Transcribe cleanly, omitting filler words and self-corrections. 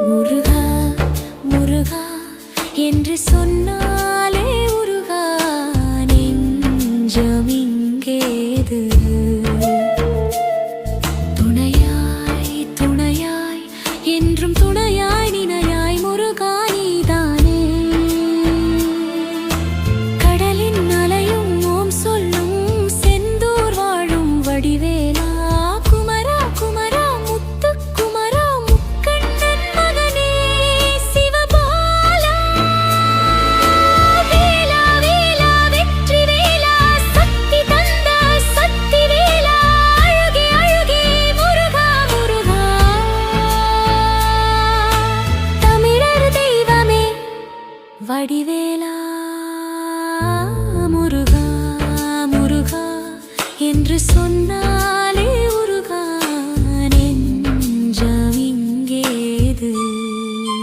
முருகா முருகா என்று சொன்னாலே உருகா நெஞ்சம் இங்கேது. துணையாய் துணையாய் என்றும் துணையாய் நினையாய் முருகா நீதானே. கடலின் அலையும் ஓம் சொல்லும் செந்தூர் வாழும் வடிவேலா குமரா குமரா முத்து குமரா முக்கண்ணன் மகனே சிவபாலா. வேலா வேலா வெற்றி வேலா சக்தி தந்த சக்தி வேலா அழகே அழகே முருகா முருகா. தமிழர் தெய்வமே வடிவேலா முருகா முருகா என்று சொன்ன